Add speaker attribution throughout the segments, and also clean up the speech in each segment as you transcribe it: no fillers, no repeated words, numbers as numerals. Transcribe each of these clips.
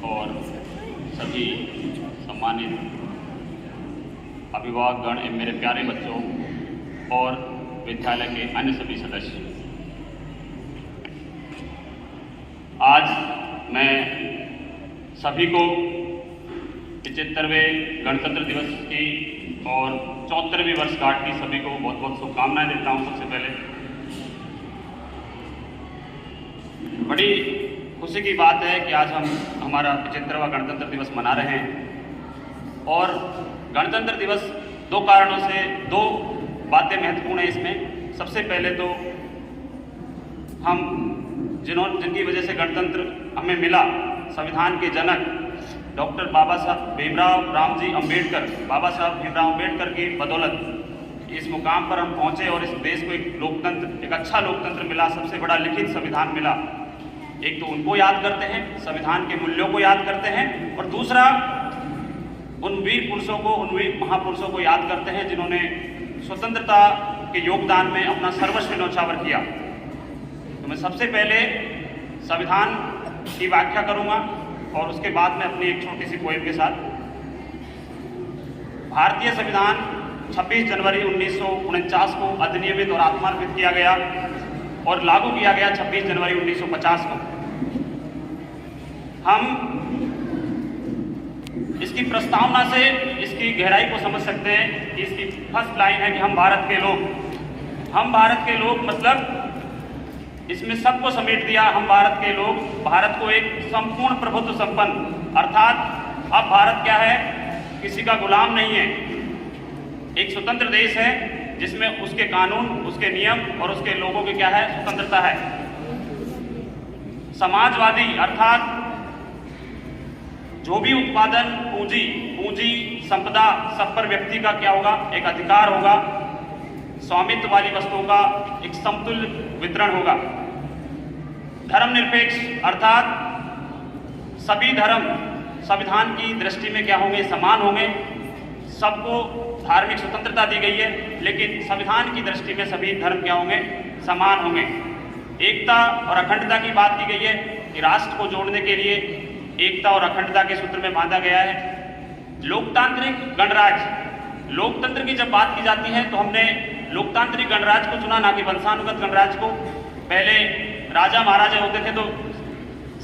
Speaker 1: और सभी सम्मानित अभिभावकगण एवं मेरे प्यारे बच्चों और विद्यालय के अन्य सभी सदस्य, आज मैं सभी को 75वें गणतंत्र दिवस की और 74वीं वर्षगांठ की सभी को बहुत बहुत शुभकामनाएं देता हूं। सबसे पहले बड़ी खुशी की बात है कि आज हम हमारा 75वां गणतंत्र दिवस मना रहे हैं। और गणतंत्र दिवस दो कारणों से, दो बातें महत्वपूर्ण है इसमें। सबसे पहले तो हम जिनकी वजह से गणतंत्र हमें मिला, संविधान के जनक डॉक्टर बाबा साहब भीमराव रामजी अम्बेडकर, बाबा साहब भीमराव अम्बेडकर की बदौलत इस मुकाम पर हम पहुंचे और इस देश को एक लोकतंत्र, एक अच्छा लोकतंत्र मिला, सबसे बड़ा लिखित संविधान मिला। एक तो उनको याद करते हैं, संविधान के मूल्यों को याद करते हैं, और दूसरा उन वीर पुरुषों को, उन वीर महापुरुषों को याद करते हैं जिन्होंने स्वतंत्रता के योगदान में अपना सर्वस्व न्यौछावर किया। तो मैं सबसे पहले संविधान की व्याख्या करूंगा और उसके बाद में अपनी एक छोटी सी पोएम के साथ। भारतीय संविधान 26 जनवरी 1949 को अधिनियमित और आत्मान्वित किया गया और लागू किया गया 26 जनवरी 1950 को। हम इसकी प्रस्तावना से इसकी गहराई को समझ सकते हैं कि इसकी फर्स्ट लाइन है कि हम भारत के लोग। हम भारत के लोग मतलब इसमें सबको समेट दिया। हम भारत के लोग, भारत को एक संपूर्ण प्रभुत्व संपन्न, अर्थात अब भारत क्या है, किसी का गुलाम नहीं है, एक स्वतंत्र देश है जिसमें उसके कानून, उसके नियम और उसके लोगों की क्या है, स्वतंत्रता है। समाजवादी अर्थात जो भी उत्पादन, पूंजी संपदा, सब पर व्यक्ति का क्या होगा, एक अधिकार होगा। स्वामित्व वाली वस्तुओं का एक समतुल्य वितरण होगा। धर्मनिरपेक्ष अर्थात सभी धर्म संविधान की दृष्टि में क्या होंगे, समान होंगे। सबको धार्मिक स्वतंत्रता दी गई है, लेकिन संविधान की दृष्टि में सभी धर्म क्या होंगे, समान होंगे। एकता और अखंडता की बात की गई है कि राष्ट्र को जोड़ने के लिए एकता और अखंडता के सूत्र में बांधा गया है। लोकतांत्रिक गणराज्य, लोकतंत्र की जब बात की जाती है तो हमने लोकतांत्रिक गणराज्य को चुना, ना कि वंशानुगत गणराज्य को। पहले राजा महाराजा होते थे तो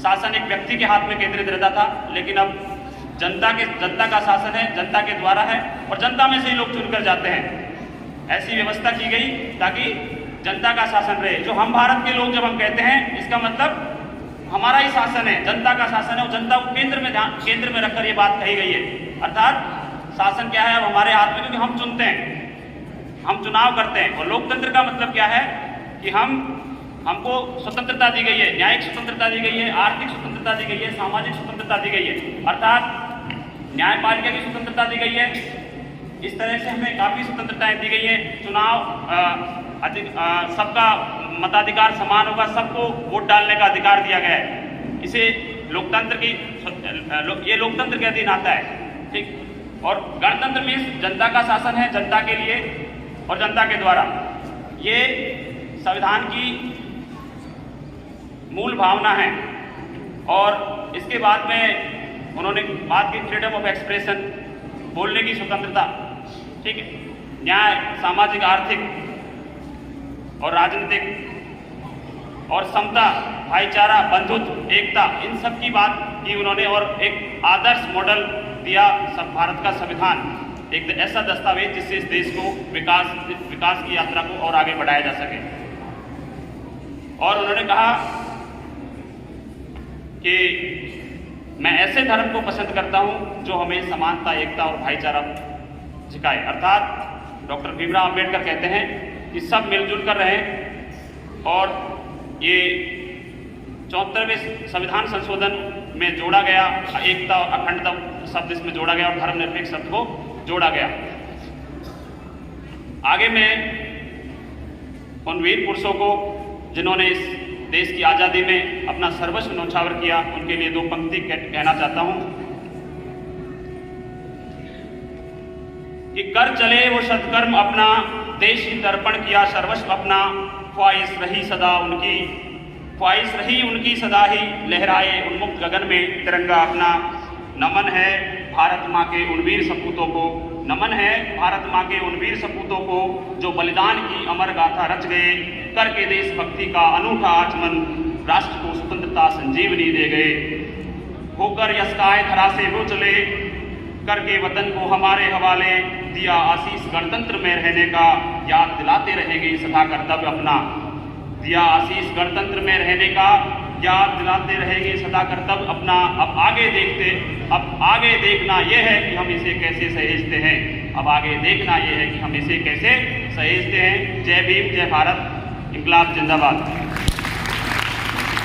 Speaker 1: शासन एक व्यक्ति के हाथ में केंद्रित रहता था, लेकिन अब जनता का शासन है, जनता के द्वारा है और जनता में से ही लोग चुनकर जाते हैं। ऐसी व्यवस्था की गई ताकि जनता का शासन रहे। जो हम भारत के लोग जब हम कहते हैं, इसका मतलब हमारा ही शासन है, जनता का शासन है और जनता को केंद्र में रखकर ये बात कही गई है। अर्थात शासन क्या है, अब हमारे हाथ में, क्योंकि हम चुनते हैं, हम चुनाव करते हैं। और लोकतंत्र का मतलब क्या है कि हमको स्वतंत्रता दी गई है, न्यायिक स्वतंत्रता दी गई है, आर्थिक स्वतंत्रता दी गई है, सामाजिक स्वतंत्रता दी गई है, अर्थात न्यायपालिका की स्वतंत्रता दी गई है। इस तरह से हमें काफ़ी स्वतंत्रताएं दी गई है। सबका मताधिकार समान होगा, सबको वोट डालने का अधिकार दिया गया है। इसे लोकतंत्र की, ये लोकतंत्र के अधीन आता है, ठीक। और गणतंत्र में जनता का शासन है, जनता के लिए और जनता के द्वारा। ये संविधान की मूल भावना है। और इसके बाद में उन्होंने बात की फ्रीडम ऑफ एक्सप्रेशन, बोलने की स्वतंत्रता, ठीक है, न्याय, सामाजिक, आर्थिक और राजनीतिक और समता, भाईचारा, बंधुत्व, एकता, इन सब की बात की उन्होंने। और एक आदर्श मॉडल दिया सब भारत का संविधान, एक ऐसा दस्तावेज जिससे इस देश को विकास की यात्रा को और आगे बढ़ाया जा सके। और उन्होंने कहा कि मैं ऐसे धर्म को पसंद करता हूं जो हमें समानता, एकता और भाईचारा सिखाए। अर्थात डॉक्टर भीमराव अम्बेडकर कहते हैं कि सब मिलजुल कर रहें। और ये 74वें संविधान संशोधन में जोड़ा गया, एकता और अखंडता शब्द इसमें जोड़ा गया और धर्मनिरपेक्ष शब्द को जोड़ा गया। आगे मैं उन वीर पुरुषों को जिन्होंने इस देश की आज़ादी में अपना सर्वस्व न्यौछावर किया, उनके लिए दो पंक्ति कहना चाहता हूं कि कर चले वो सत्कर्म अपना, देश ही दर्पण किया सर्वस्व अपना, ख्वाहिश रही सदा उनकी, ख्वाहिश रही उनकी सदा ही लहराए उन्मुक्त गगन में तिरंगा अपना। नमन है भारत माँ के उन वीर सपूतों को, नमन है भारत माँ के उन वीर सपूतों को जो बलिदान की अमर गाथा रच गए, करके देशभक्ति का अनूठा आचमन, राष्ट्र को स्वतंत्रता संजीवनी दे गए। होकर यस्काए धरा से वो चले, करके वतन को हमारे हवाले, दिया आशीष गणतंत्र में रहने का, याद दिलाते रहेंगे सदा कर्तव्य अपना। दिया आशीष गणतंत्र में रहने का, याद दिलाते रहेंगे सदा कर्तव्य अपना। अब आगे देखना यह है कि हम इसे कैसे सहेजते हैं, अब आगे देखना यह है कि हम इसे कैसे सहेजते हैं। जय भीम, जय भारत, इंकलाब जिंदाबाद।